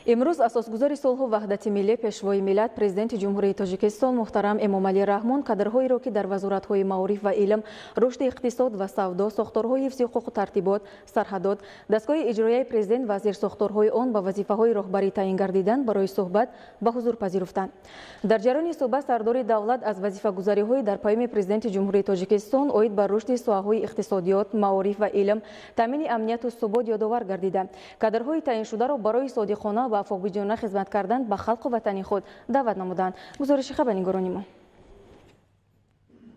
امروز اساسگزار صلح و وحدت ملی پیشوای ملت پرزیدنت جمهوری تاجیکستان محترم امامعلی رحمان کادرهای را که در وزارت‌های معارف و علم، رشد اقتصاد و سودا، ساختارهای حفظ حقوق و ترتیبات، سرحدات، دستگاه اجرایی پرزیدنت و زیر ساختارهای آن به وظیفه‌های راهبری تعیین گردیدند برای صحبت به حضور پذیرفتند. در جریان صحبت سردار دولت از وظیفه‌گذاری‌های در پیام پرزیدنت جمهوری تاجیکستان اوید بر رشد ساحه‌های اقتصادیات، معارف و علم، تامین امنیت و ثبات یادآور گردیده. کادرهای تعیین شده را برای صادقانه و افاق‌بجانه خدمت کردن به خلق و وطن خود دعوت نمودند. گزارش خبرنگاران ما.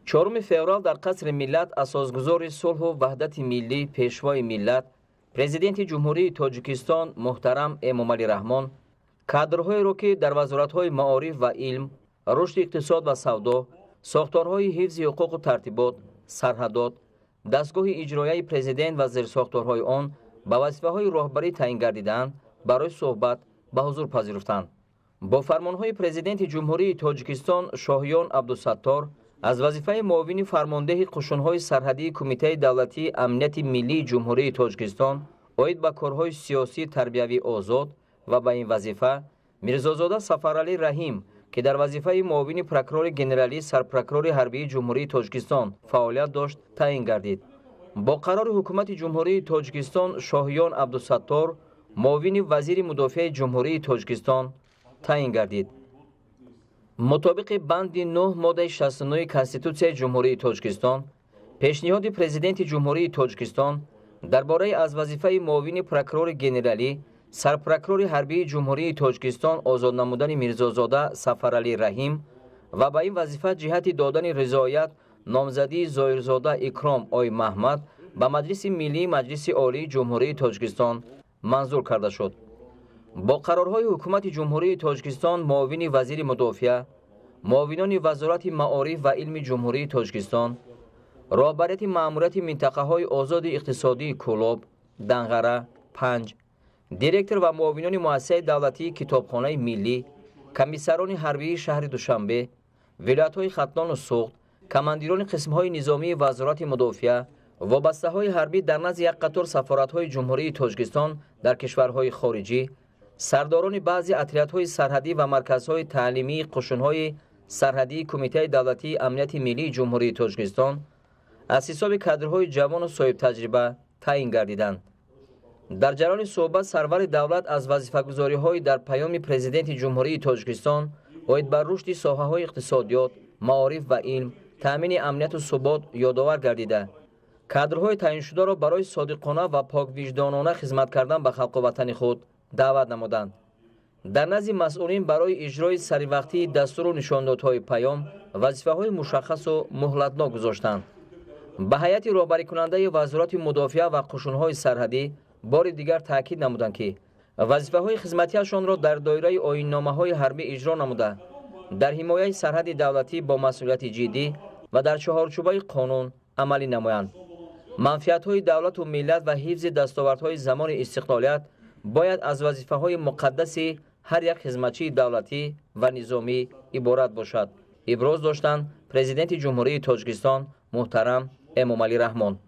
4 فеврал در قصر ملت اساسگزار صلح و وحدت ملی پیشوای ملت پرزیدنت جمهوری تاجیکستان محترم امامعلی رحمان کادرهای را که در وزارت‌های معارف و علم، رشد اقتصاد و سودا، ساختارهای حفظ حقوق و ترتیبات، سرحدات، دستگاه اجرایی پرزیدنت و زیرساختارهای آن به وظیفه‌های راهبری تعیین گردیدند برای صحبت به حضور پذیرفتند. با فرمانهای پرزیدنت جمهوری تاجیکستان شاهیان عبدالستار از وظیفه معاون فرمانده قشون‌های سرحدی کمیته دولتی امنیت ملی جمهوری تاجیکستان اوید به کارهای سیاسی تربیوی آزاد و به این وظیفه میرزازاده سفرعلی رحیم که در وظیفه معاون پروکورور ژنرالی سرپروکورور حربی جمهوری تاجیکستان فعالیت داشت تعیین گردید. با قرار حکومت جمهوری تاجیکستان شاهیان عبدالستار معاون وزیر مدافع جمهوری تاجیکستان تعیین گردید. مطابق بند 9 ماده 69 کنستیتوسیای جمهوری تاجیکستان، پیشنهاد پرزیدنت جمهوری تاجیکستان درباره از وظیفه معاون پروکورور ژنرالی سرپروکورور حربی جمهوری تاجیکستان آزاد نمودن میرزازاده سفرعلی رحیم و به این وظیفه جهت دادن رضایت نامزدی ظاهرزاده اکرام آی محمد به مجلس ملی مجلس عالی جمهوری تاجیکستان منظور کرده شد. با قرارهای حکومت جمهوری تاجیکستان معاون وزیر مدافع، معاونان وزارت معارف و علم جمهوری تاجیکستان، رهبریت مأموریت منطقه‌های آزاد اقتصادی کولاب، دنغره، پنج، دیرکتور و معاونان مؤسسه دولتی کتابخانه ملی، کمیسران حربی شهر دوشنبه، ولایت‌های ختلان و سوخت، کماندیران قسم‌های نظامی وزارت مدافع، وابسته‌های حربی در نزد یک قطار سفارت‌های جمهوری تاجیکستان در کشورهای خارجی، سرداران بعضی اتریت‌های سرحدی و مرکزهای تعلیمی قشون‌های سرحدی کمیته دولتی امنیت ملی جمهوری تاجیکستان از حساب کادرهای جوان و صاحب تجربه تعیین گردیدند. در جریان صحبت سرور دولت از وظیفه‌گذاری‌های در پیام پرزیدنت جمهوری تاجیکستان اوید بر رشد ساحه‌های اقتصادیات، معارف و علم، تامین امنیت و ثبات یادآور گردیده کادرهای تعیین شده را برای صادقانه و پاک وجدانانه خدمت کردن به خلق و وطن خود دعوت نمودند. در نزد مسئولین برای اجرای سریع دستور و نشاندادهای پیام وظیفه‌های مشخص و مهلتناک گذاشتند. به هیئت راهبری کننده وزارت مدافع و قشون‌های سرحدی بار دیگر تاکید نمودند که وظیفه‌های خدمتیشان را در دایره آیین‌نامه‌های حربی اجرا نموده در حمایت سرحد دولتی با مسئولیت جدی و در چهارچوبه قانون عملی نمایند. منفعت‌های دولت و ملت و حفظ دستاوردهای زمان استقلالیت باید از وظیفه‌های مقدس هر یک خدمتچی دولتی و نظامی عبارت باشد. ابراز داشتند پرزیدنت جمهوری تاجیکستان محترم امامعلی رحمان.